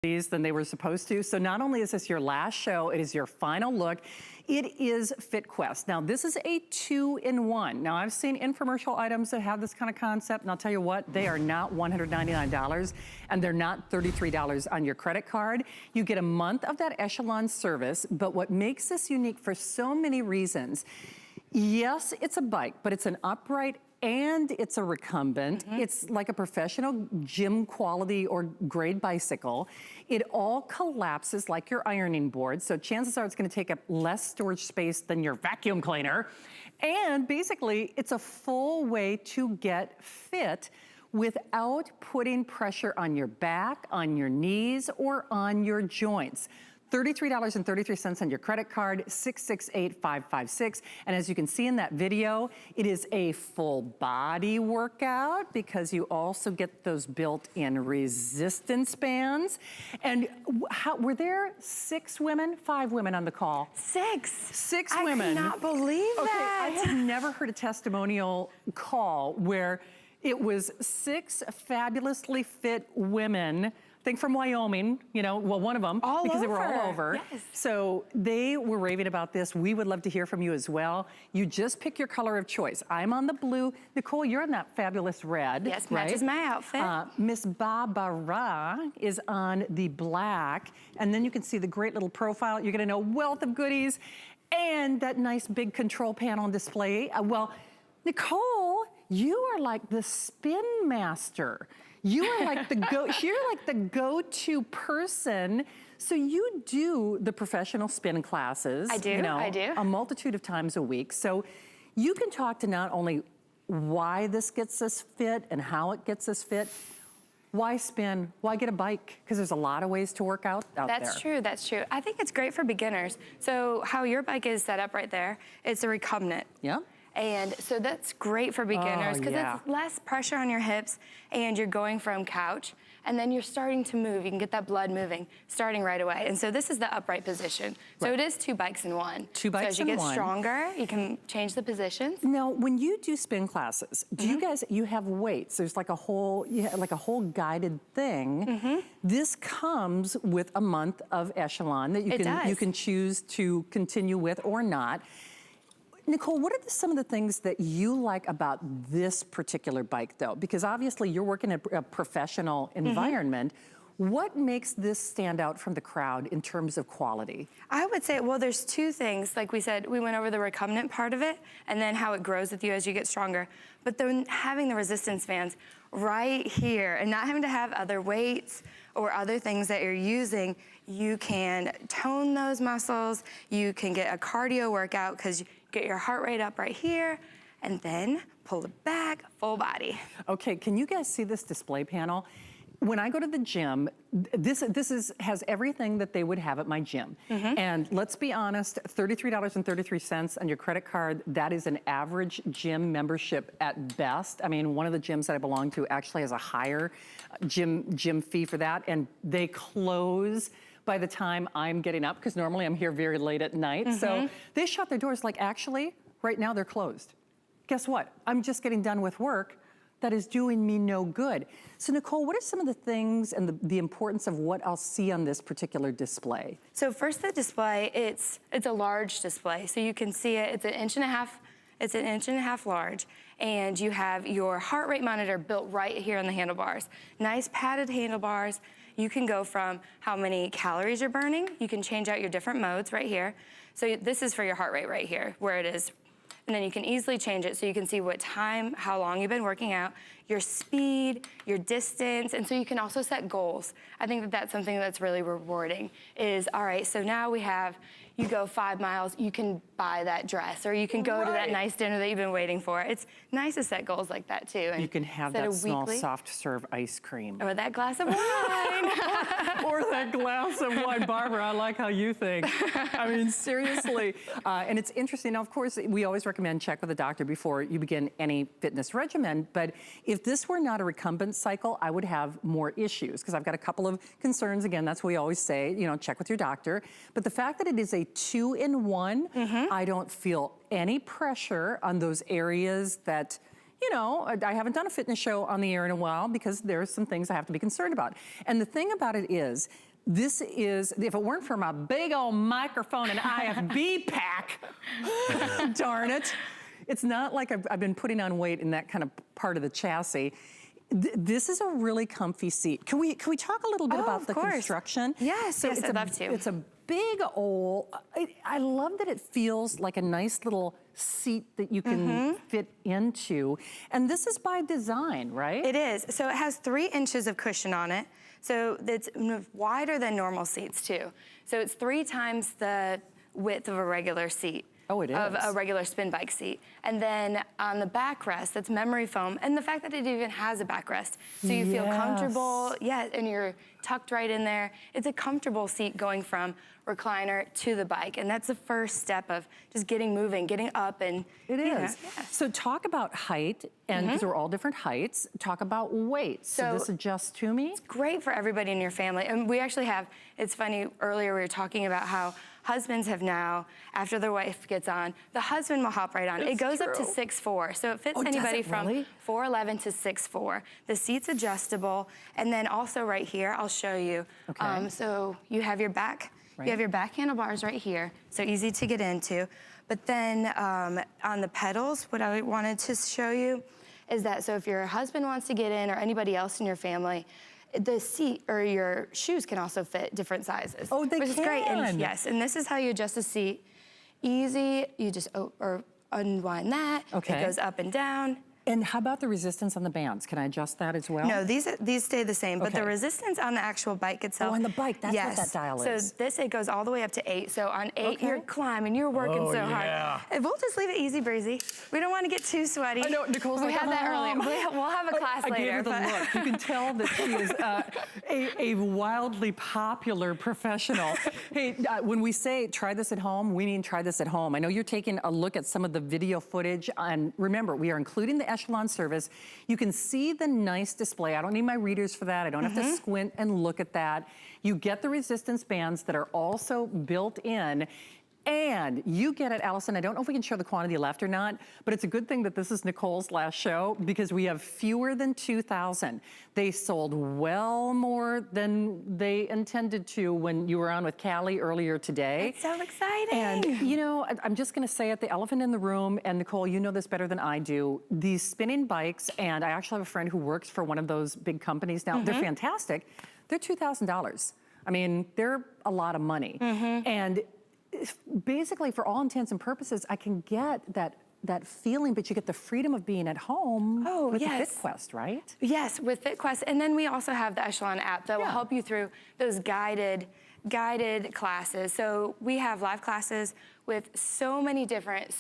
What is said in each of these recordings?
than they were supposed to. So not only is this your last show, it is your final look. It is FitQuest. Now this is a 2-in-1. Now I've seen infomercial items that have this kind of concept, and I'll tell you what, they are not $199 and they're not $33 on your credit card. You get a month of that Echelon service, but what makes this unique for so many reasons, yes, it's a bike, but it's an upright and it's a recumbent. It's like a professional gym quality or grade bicycle. It all collapses like your ironing board. So chances are it's gonna take up less storage space than your vacuum cleaner. And basically it's a full way to get fit without putting pressure on your back, on your knees, or on your joints. $33.33 on your credit card, 668-556. And as you can see in that video, it is a full body workout because you also get those built-in resistance bands. And were there 5 women on the call? 6 women. I cannot believe that. I've never heard a testimonial call where it was 6 fabulously fit women, I think from Wyoming, you know, well, one of them, because they were all over. Yes. So they were raving about this. We would love to hear from you as well. You just pick your color of choice. I'm on the blue. Nicole, you're in that fabulous red. Yes, right? matches my outfit. Miss Barbara is on the black. And then you can see the great little profile. You're gonna know wealth of goodies and that nice big control panel display. Well, Nicole, you are like the spin master. You are like you're like the go-to person. So you do the professional spin classes. I do, you know, I do. a multitude of times a week. So you can talk to not only why this gets us fit and how it gets us fit, why spin, why get a bike? Because there's a lot of ways to work out there. That's true, that's true. I think it's great for beginners. So how your bike is set up right there, it's a recumbent. Yeah. And so that's great for beginners because it's less pressure on your hips and you're going from couch and then you're starting to move. You can get that blood moving starting right away. And so this is the upright position. So it is 2 bikes in one. 2 bikes in one. So as you get stronger, you can change the positions. Now, when you do spin classes, do you guys, you have weights. There's like a whole, guided thing. This comes with a month of Echelon that you can choose to continue with or not. Nicole, what are some of the things that you like about this particular bike though? Because obviously you're working in a professional environment. What makes this stand out from the crowd in terms of quality? I would say, well, there's 2 things. Like we said, we went over the recumbent part of it and then how it grows with you as you get stronger. But then having the resistance bands right here and not having to have other weights or other things that you're using, you can tone those muscles. You can get a cardio workout because you get your heart rate up right here and then pull it back, full body. Okay, can you guys see this display panel? When I go to the gym, this has everything that they would have at my gym. And let's be honest, $33.33 on your credit card, that is an average gym membership at best. I mean, one of the gyms that I belong to actually has a higher gym fee for that, and they close by the time I'm getting up, because normally I'm here very late at night. So they shut their doors, like actually, right now they're closed. Guess what? I'm just getting done with work. That is doing me no good. So Nicole, what are some of the things and the importance of what I'll see on this particular display? So first the display, it's a large display. So you can see it, it's 1.5 inches. It's 1.5 inches large, and you have your heart rate monitor built right here on the handlebars. Nice padded handlebars. You can go from how many calories you're burning. You can change out your different modes right here. So this is for your heart rate right here, where it is. And then you can easily change it so you can see what time, how long you've been working out, your speed, your distance, and so you can also set goals. I think that that's something that's really rewarding is, all right, so now we have, you go 5 miles, you can buy that dress, or you can go to that nice dinner that you've been waiting for. It's nice to set goals like that too. And you can have that small soft serve ice cream. Or that glass of wine. Or that glass of wine. Barbara, I like how you think. I mean, seriously. And it's interesting. Now, of course, we always recommend check with a doctor before you begin any fitness regimen. But if this were not a recumbent cycle, I would have more issues because I've got a couple of concerns. Again, that's what we always say, you know, check with your doctor. But the fact that it is a 2-in-1, I don't feel any pressure on those areas that, you know, I haven't done a fitness show on the air in a while because there's some things I have to be concerned about. And the thing about it is, This is, if it weren't for my big old microphone and IFB pack, darn it. It's not like I've been putting on weight in that kind of part of the chassis. This is a really comfy seat. Can we talk a little bit about the construction? Yes, yes, I'd love to. It's a big old, I love that it feels like a nice little seat that you can fit into. And this is by design, right? It is. So it has 3 inches of cushion on it. So it's wider than normal seats too. So it's 3 times the width of a regular seat. Oh, it is. Of a regular spin bike seat. And then on the backrest, that's memory foam. And the fact that it even has a backrest. So you feel comfortable, and you're tucked right in there. It's a comfortable seat going from recliner to the bike. And that's the first step of just getting moving, getting up and It is. So talk about height, and because we're all different heights, talk about weight. So this adjusts to me? It's great for everybody in your family. And we actually have, it's funny, earlier we were talking about how husbands have now, after their wife gets on, the husband will hop right on. It goes up to 6'4", so it fits anybody from 4'11" to 6'4". The seat's adjustable, and then also right here, I'll show you. So you have your back, you have your back handlebars right here, so easy to get into. But then on the pedals, what I wanted to show you is that, so if your husband wants to get in or anybody else in your family, the seat or your shoes can also fit different sizes. Oh, they can? Which is great. And yes, and this is how you adjust the seat. Easy, you just unwind that. Okay. It goes up and down. And how about the resistance on the bands? Can I adjust that as well? No, these stay the same, but the resistance on the actual bike itself. Oh, on the bike, that's what that dial is. So this, it goes all the way up to 8. So on 8, you're climbing, you're working so hard. And we'll just leave it easy breezy. We don't want to get too sweaty. I know, Nicole's like, we had that earlier. We'll have a class later. I gave her the look. You can tell that she is a wildly popular professional. Hey, when we say try this at home, we mean try this at home. I know you're taking a look at some of the video footage, and remember, we are including the Echelon service. You can see the nice display. I don't need my readers for that. I don't have to squint and look at that. You get the resistance bands that are also built in. And you get it, Allison, I don't know if we can show the quantity left or not, but it's a good thing that this is Nicole's last show because we have fewer than 2,000. They sold well more than they intended to when you were on with Callie earlier today. It's so exciting. And you know, I'm just gonna say it, the elephant in the room, and Nicole, you know this better than I do, these spinning bikes, and I actually have a friend who works for one of those big companies now, they're fantastic. They're $2,000. I mean, they're a lot of money. And basically, for all intents and purposes, I can get that feeling, but you get the freedom of being at home with the FitQuest, right? Yes, with FitQuest. And then we also have the Echelon app that will help you through those guided classes. So we have live classes with so many different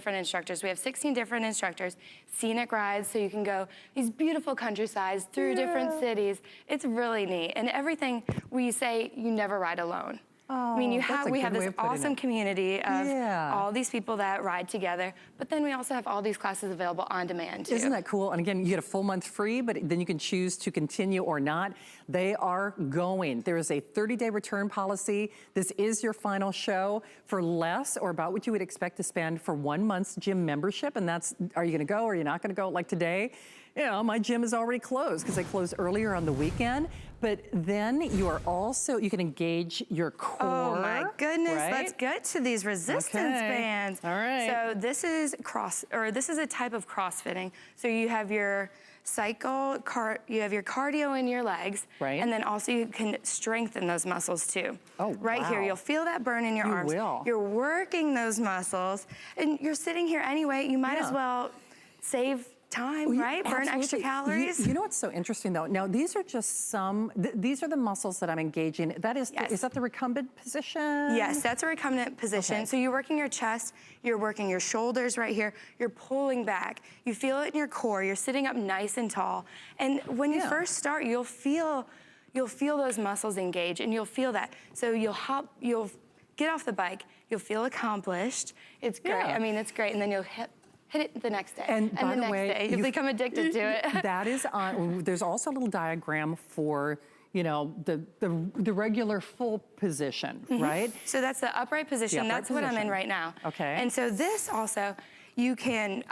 instructors. We have 16 different instructors, scenic rides, so you can go these beautiful countrysides through different cities. It's really neat. And everything we say, you never ride alone. Oh, I mean, we have this awesome community of all these people that ride together, but then we also have all these classes available on demand too. Isn't that cool? And again, you get a full month free, but then you can choose to continue or not. They are going. There is a 30-day return policy. This is your final show for less or about what you would expect to spend for 1 month's gym membership. And that's, are you gonna go or are you not gonna go? Like today, you know, my gym is already closed because I closed earlier on the weekend. But then you are also, you can engage your core. Oh my goodness, let's get to these resistance bands. All right. So this is this is a type of crossfitting. So you have your you have your cardio in your legs, and then also you can strengthen those muscles too. Oh, right here, you'll feel that burn in your arms. You're working those muscles, and you're sitting here anyway. You might as well save time, right? Burn extra calories. You know what's so interesting though? Now these are just these are the muscles that I'm engaging. That is, is that the recumbent position? Yes, that's a recumbent position. So you're working your chest, you're working your shoulders right here, you're pulling back. You feel it in your core, you're sitting up nice and tall. And when you first start, you'll feel those muscles engage and you'll feel that. So you'll get off the bike, you'll feel accomplished. It's great, I mean, it's great. And then you'll hit it the next day. And by the way, day, you'll become addicted to it. That is on, there's also a little diagram for, you know, the regular full position, right? So that's the upright position. That's what I'm in right now. Okay. And so this also, you can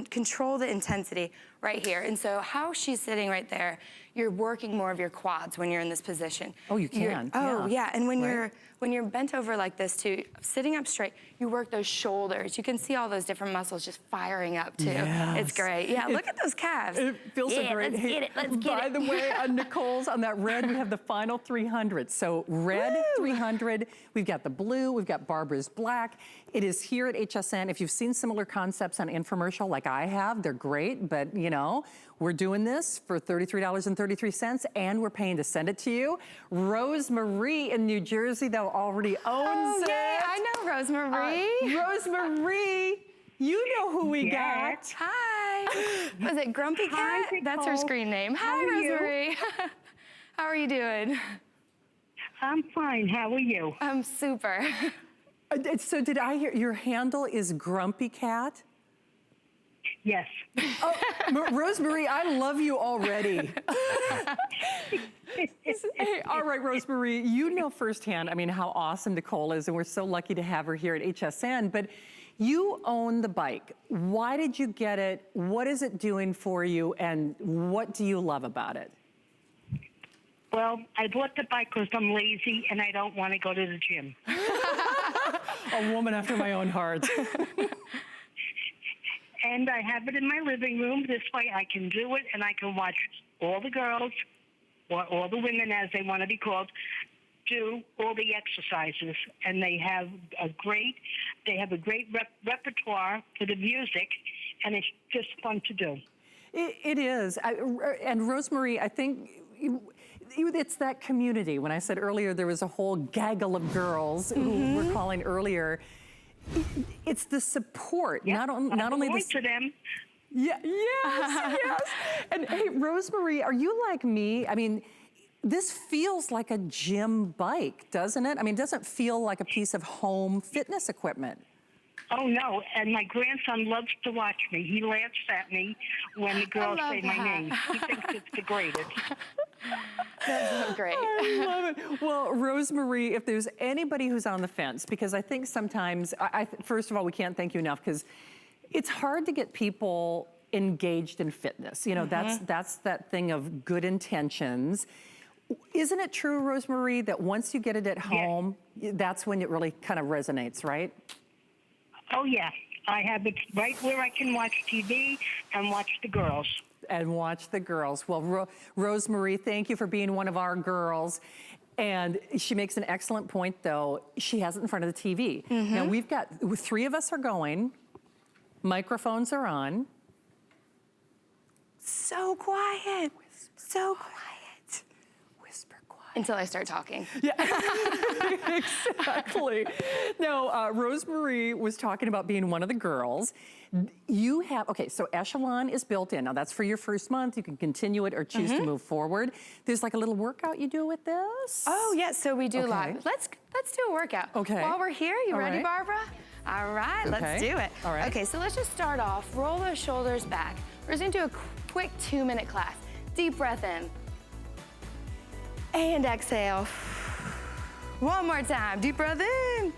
control the intensity. right here. And so how she's sitting right there, you're working more of your quads when you're in this position. Oh, you can. Yeah. And when Right. when you're bent over like this too, sitting up straight, you work those shoulders. You can see all those different muscles just firing up too. It's Yes. great. Yeah, look at those calves. It feels so great. Let's get it, let's get By it. the way, on Nicole's, on that red, we have the final 300. So red 300, we've got the blue, we've got Barbara's black. It is here at HSN. If you've seen similar concepts on infomercial like I have, they're great, but you know, we're doing this for $33.33 and we're paying to send it to you. Rosemarie in New Jersey, though, already owns it. I know Rosemarie. Rosemarie, you know who we got. Hi. Was it Grumpy Cat? Hi, That's her Nicole. screen name. How Hi, are you? Rosemary. How are you doing? I'm fine. How are you? I'm super. So did I hear your handle is Grumpy Cat? Yes. Oh, Rosemarie, I love you already. Hey, all right, Rosemarie, you know firsthand, I mean, how awesome Nicole is, and we're so lucky to have her here at HSN, but you own the bike. Why did you get it? What is it doing for you, and what do you love about it? Well, I bought the bike because I'm lazy and I don't want to go to the gym. A woman after my own heart. And I have it in my living room. This way I can do it and I can watch all the girls, or all the women as they want to be called, do all the exercises. And they have a great repertoire for the music, and it's just fun to do. It is. And Rosemarie, I think it's that community. When I said earlier there was a whole gaggle of girls who were calling earlier, it's the support. Yep. Not only the to them. Yeah, yes. And hey, Rosemarie, are you like me? I mean, this feels like a gym bike, doesn't it? I mean, it doesn't feel like a piece of home fitness equipment. Oh, no, and my grandson loves to watch me. He laughs at me when the girls say my name. He thinks it's the greatest. That's so great. I love it. Well, Rosemarie, if there's anybody who's on the fence, because I think sometimes, first of all, we can't thank you enough, because it's hard to get people engaged in fitness. You know, that's that thing of good intentions. Isn't it true, Rosemarie, that once you get it at home, that's when it really kind of resonates, right? Oh, yeah. I have it right where I can watch TV and watch the girls. And watch the girls. Well, Rosemarie, thank you for being one of our girls. And she makes an excellent point, though. She has it in front of the TV. Now, we've got, 3 of us are going. Microphones are on. So quiet. So quiet. Whisper quiet. Until I start talking. Yeah, exactly. Now, Rosemarie was talking about being one of the girls. You have, okay, so Echelon is built in. Now, that's for your first month. You can continue it or choose to move forward. There's like a little workout you do with this? Oh, yes, so we do Okay. live. Let's do a workout. Okay. While we're here, you All ready, right. Barbara? All right, Okay. let's do it. All right. Okay, so let's just start off. Roll those shoulders back. We're just gonna do a quick 2-minute class. Deep breath in. And exhale. One more time, deep breath in.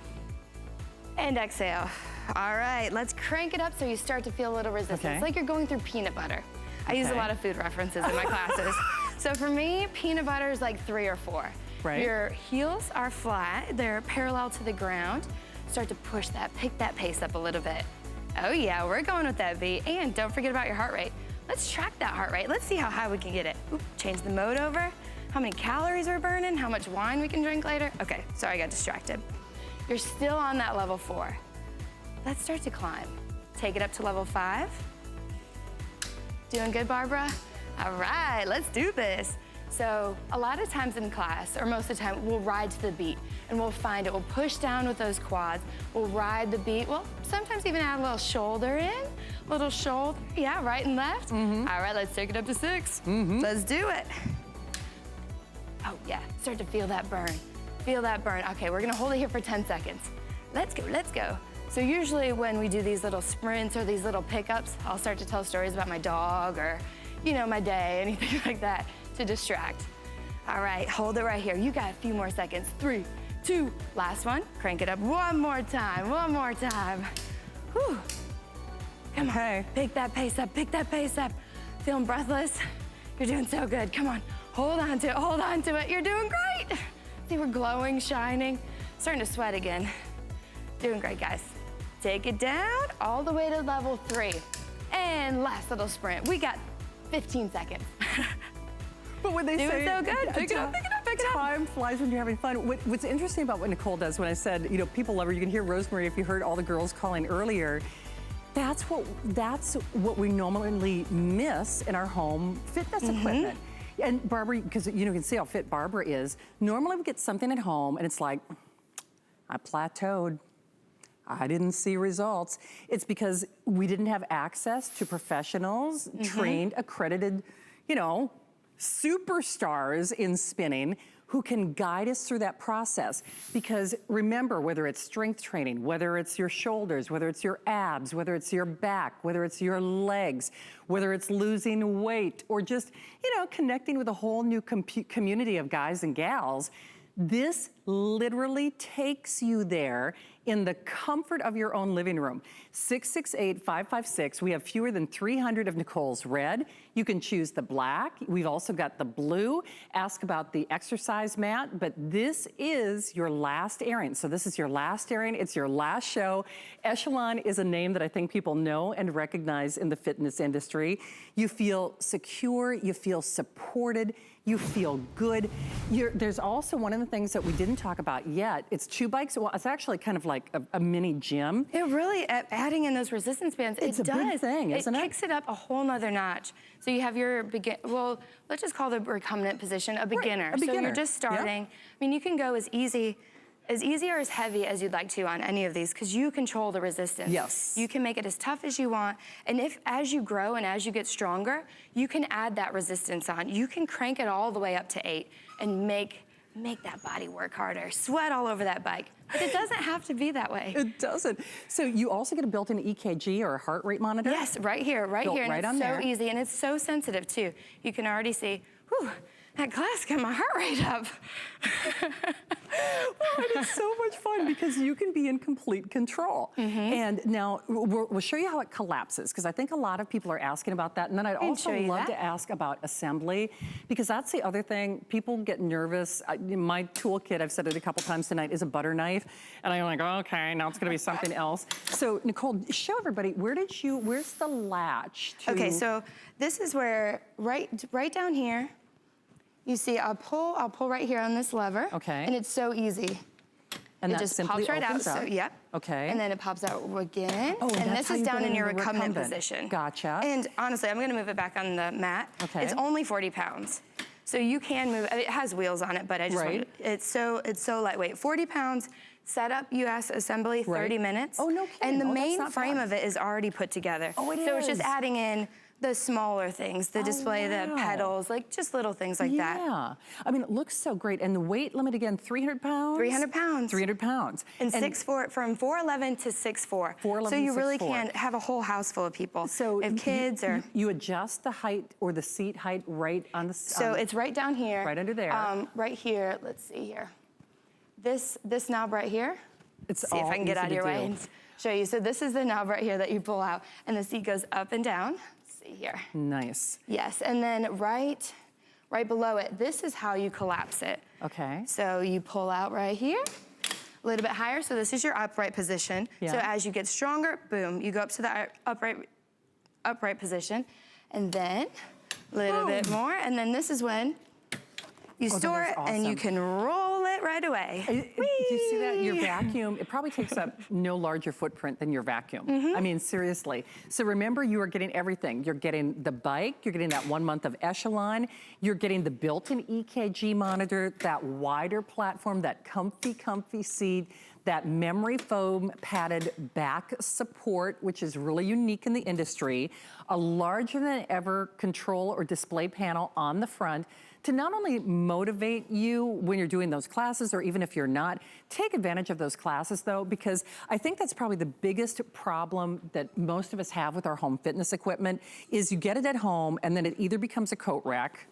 And exhale. All right, let's crank it up so you start to feel a little resistance. Okay. It's like you're going through peanut butter. I use a Okay. lot of food references in my classes. So for me, peanut butter is like 3 or 4. Right. Your heels are flat, they're parallel to the ground. Start to push that, pick that pace up a little bit. Oh yeah, we're going with that beat. And don't forget about your heart rate. Let's track that heart rate. Let's see how high we can get it. Oop, change the mode over. How many calories we're burning, how much wine we can drink later. Okay, sorry, I got distracted. You're still on that level 4. Let's start to climb. Take it up to level 5. Doing good, Barbara? All right, let's do this. So a lot of times in class, or most of the time, we'll ride to the beat and we'll find it. We'll push down with those quads. We'll ride the beat. We'll sometimes even add a little shoulder in, little shoulder, yeah, right and left. All right, let's take it up to 6. Let's do it. Oh yeah, start to feel that burn. Feel that burn. Okay, we're gonna hold it here for 10 seconds. Let's go, let's go. So usually when we do these little sprints or these little pickups, I'll start to tell stories about my dog or, you know, my day, anything like that to distract. All right, hold it right here. You got a few more seconds. 3, 2, last one. Crank it up one more time, one more time. Whew. Come on, pick that pace up, pick that pace up. Feeling breathless? You're doing so good. Come on, hold on to it, hold on to it. You're doing great. See, we're glowing, shining, starting to sweat again. Doing great, guys. Take it down all the way to level 3. And last little sprint. We got 15 seconds. But when they Doing say, so good. Pick it up, pick it up, pick it up. Time flies when you're having fun. What's interesting about what Nicole does, when I said, you know, people love her, you can hear Rosemary if you heard all the girls calling earlier. That's what we normally miss in our home fitness equipment. And Barbara, because you know, you can see how fit Barbara is. Normally we get something at home and it's like, I plateaued. I didn't see results. It's because we didn't have access to professionals, trained, accredited, you know, superstars in spinning who can guide us through that process. Because remember, whether it's strength training, whether it's your shoulders, whether it's your abs, whether it's your back, whether it's your legs, whether it's losing weight, or just, you know, connecting with a whole new community of guys and gals, this literally takes you there in the comfort of your own living room. 668-556, we have fewer than 300 of Nicole's red. You can choose the black. We've also got the blue. Ask about the exercise mat, but this is your last airing. So this is your last airing, it's your last show. Echelon is a name that I think people know and recognize in the fitness industry. You feel secure, you feel supported, you feel good. There's also one of the things that we didn't talk about yet. It's 2 bikes. Well, it's actually kind of like a mini gym. It really, adding in those resistance bands, it's it a does. big thing, isn't it? It kicks it up a whole nother notch. So you have your well, let's just call the recumbent position a beginner. Right, a beginner. So you're just starting. I mean, you can go as easy or as heavy as you'd like to on any of these, because you control the resistance. Yes. You can make it as tough as you want. And as you grow and as you get stronger, you can add that resistance on. You can crank it all the way up to 8 and make that body work harder, sweat all over that bike. But it doesn't have to be that way. It doesn't. So you also get a built-in EKG or a heart rate monitor? Yes, right here, right Built here. And right it's on so there. easy, and it's so sensitive too. You can already see, whew, that class got my heart rate up. Well, and it's so much fun because you can be in complete control. And now we'll show you how it collapses, because I think a lot of people are asking about that. And then I'd also love to ask about assembly, because that's the other thing. People get nervous. My toolkit, I've said it a couple times tonight, is a butter knife. And I'm like, oh, okay, now it's gonna be something else. So Nicole, show everybody, where's the latch to? Okay, so this is where, right down here, you see I'll pull right here on this lever. Okay. And it's so easy. And it that just simply pops right out. opens up. So, yep. Okay. And then it pops out again. Oh, and that's this how is you down put it in your in the recumbent recumbent. position. Gotcha. And honestly, I'm gonna move it back on the mat. Okay. It's only 40 pounds. So you can move, it has wheels on it, but I just Right. it's so lightweight. 40 pounds, setup, you asked assembly, 30 minutes. Oh, no kidding. And the Oh, that's main not frame bad. of it is already put together. Oh, it So it's is. just adding in the smaller things, the display, the wow. pedals, like just little things like that. Yeah. I mean, it looks so great. And the weight limit again, 300 pounds? 300 pounds. 300 pounds. And 6'4", from 4'11" to 6'4". 4'11" So you to really 6'4". can have a whole house full of people. So if kids or... You adjust the height or the seat height right on the... So it's right down here. Right under there. Right here, let's see here. This knob right here. It's See if I can get all out of easy your to way do. and show you. So this is the knob right here that you pull out, and the seat goes up and down. See here. Nice. Yes, and then right below it, this is how you collapse it. Okay. So you pull out right here, a little bit higher. So this is your upright position. Yeah. So as you get stronger, boom, you go up to the upright position, and then a little bit more, and then this is when you store it, and you can roll it right away. Do you see that? Your vacuum, it probably takes up no larger footprint than your vacuum. I mean, seriously. So remember, you are getting everything. You're getting the bike, you're getting that 1 month of Echelon, you're getting the built-in EKG monitor, that wider platform, that comfy seat, that memory foam padded back support, which is really unique in the industry, a larger than ever control or display panel on the front, to not only motivate you when you're doing those classes, or even if you're not, take advantage of those classes though, because I think that's probably the biggest problem that most of us have with our home fitness equipment, is you get it at home and then it either becomes a coat rack.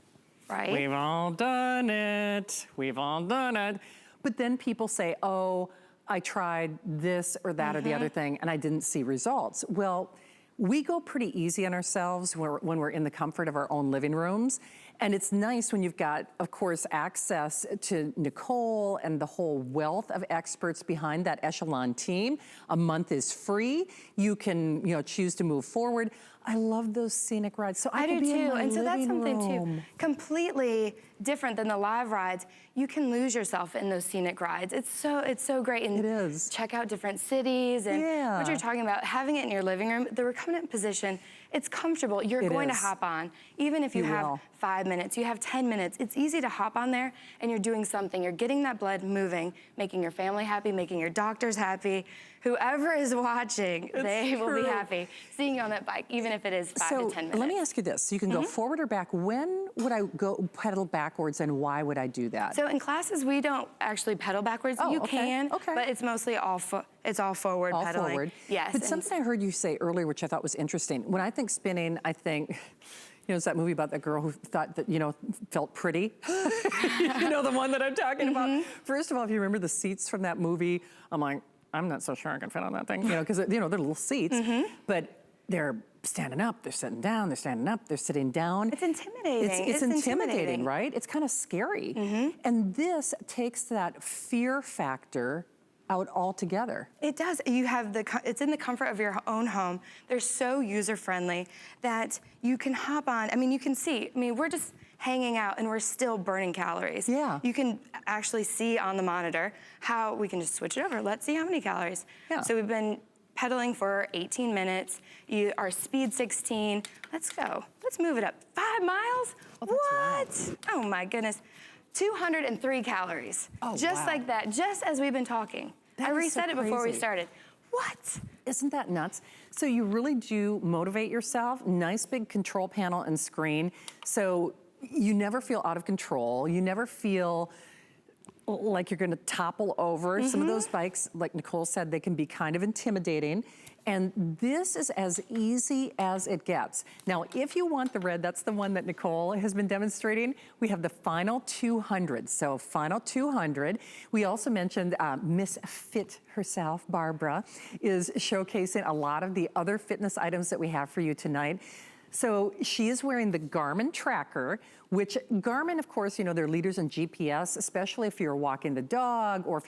Right. We've all done it. We've all done it. But then people say, oh, I tried this or that or the other thing and I didn't see results. Well, we go pretty easy on ourselves when we're in the comfort of our own living rooms. And it's nice when you've got, of course, access to Nicole and the whole wealth of experts behind that Echelon team. A month is free. You can, choose to move forward. I love those scenic rides. So I do could be in too, my and so that's living something room. too, completely different than the live rides. You can lose yourself in those scenic rides. It's so great. And It is. check out different cities and what you're talking about, having it in your living room, the recumbent position, it's comfortable. You're going to hop on, even if you have 5 minutes, you have 10 minutes. It's easy to hop on there and you're doing something. You're getting that blood moving, making your family happy, making your doctors happy. Whoever is watching, they will be happy seeing you on that bike, even if it is 5 to 10 minutes. Let me ask you this. So you can go forward or back. When would I go pedal backwards and why would I do that? So in classes, we don't actually pedal backwards. You can, but it's mostly all forward pedaling. Forward. Yes. But something I heard you say earlier, which I thought was interesting. When I think spinning, I think, it's that movie about that girl who thought that, felt pretty. The one that I'm talking about. First of all, if you remember the seats from that movie, I'm like, I'm not so sure I can fit on that thing, because, they're little seats, but they're standing up, they're sitting down, they're standing up, they're sitting down. It's intimidating. It's intimidating, right? It's kind of scary. And this takes that fear factor out altogether. It does. You have it's in the comfort of your own home. They're so user-friendly that you can hop on. I mean, you can see, we're just hanging out and we're still burning calories. Yeah. You can actually see on the monitor how we can just switch it over. Let's see how many calories. Yeah. So we've been pedaling for 18 minutes. Our speed 16. Let's go. Let's move it up. 5 miles? Oh, that's what? Oh my goodness. 203 calories. Oh, just wow. like that, just as we've been talking. That I is reset so it before we crazy. started. What? Isn't that nuts? So you really do motivate yourself. Nice big control panel and screen. So you never feel out of control. You never feel like you're gonna topple over. Some of those bikes, like Nicole said, they can be kind of intimidating. And this is as easy as it gets. Now, if you want the red, that's the one that Nicole has been demonstrating. We have the Final 200. So Final 200. We also mentioned Miss Fit herself, Barbara, is showcasing a lot of the other fitness items that we have for you tonight. So she is wearing the Garmin tracker, which Garmin, of course, they're leaders in GPS, especially if you're walking the dog or if you're